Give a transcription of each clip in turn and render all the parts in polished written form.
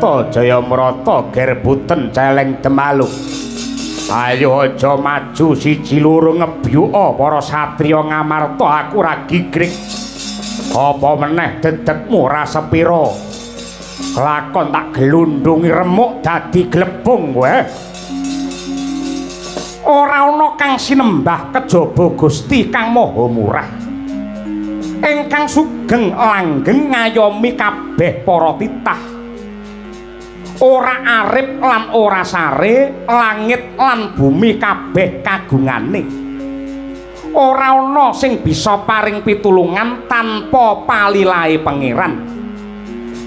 Jayata Jayamrata gerbuten celeng Demalung. Ayo aja maju siji loro ngebyuka para satriya ngamarta aku ra gigrik. Apa meneh dedekmu ora sepira. Lakon tak gelundungi remuk dadi glebung kowe. Ora ana kang sinembah kejaba Gusti Kang Maha Murah. Ingkang sugeng langgeng ngayomi kabeh para titah. Ora arep lan ora sare, langit lan bumi kabeh kagungane. Ora ana sing bisa paring pitulungan tanpa palilahe pangeran.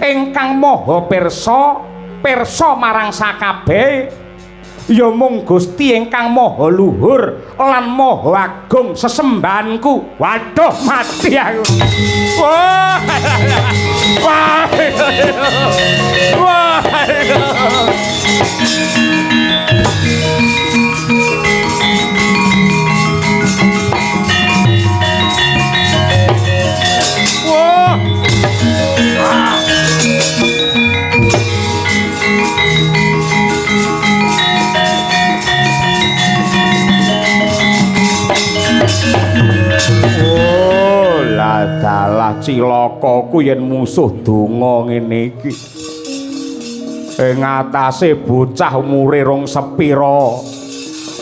Ingkang maha pirsa, pirsa marang sakabeh ya mung Gusti ingkang maha luhur lan maha agung sesembahanku. Waduh mati aku. Wah. Wah. Wah. Dalah cilakaku yen musuh donga ngene iki. Ing atase bocah umure rong sepira.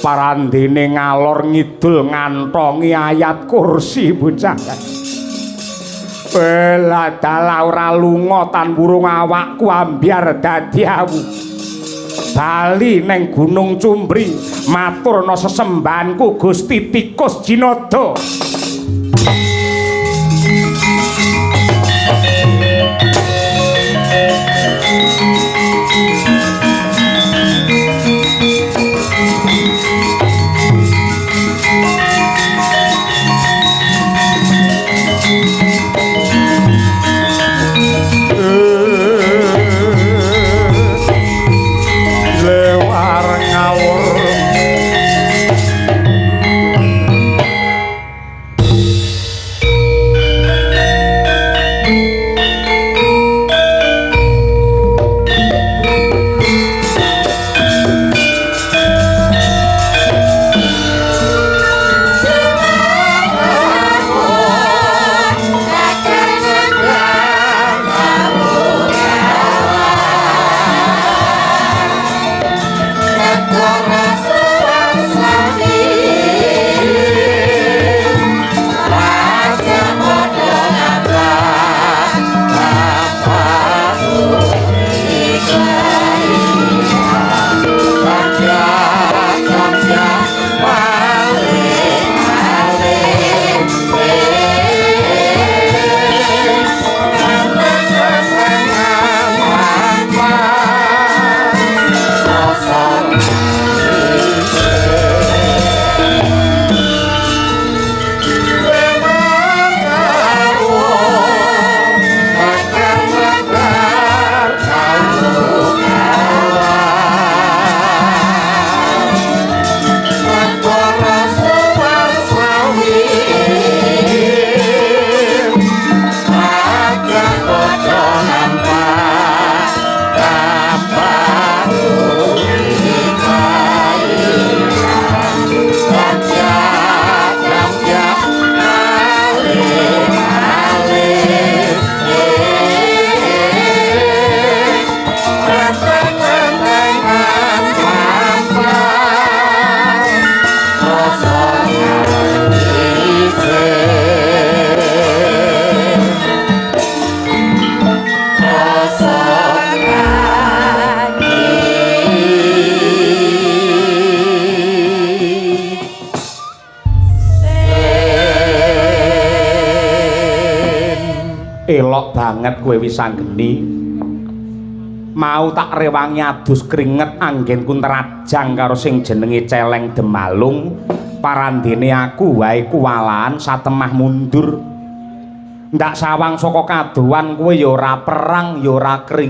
Parandene ngalor ngidul ngantongi ayat kursi bocah. Bela dalah ora lunga tan burung awakku ambyar dadi awu. Bali neng Gunung Cumbri maturna sesembahanku Gusti Tikus Jinada. Elok banget kowe wis anggeni. Mau tak rewangi adus keringet anggenku nterajang karo sing jenenge celeng Demalung. Parandene aku wae kuwalahan satemah mundur. Ndak sawang saka kaduan kowe ya ora perang ya ora kering.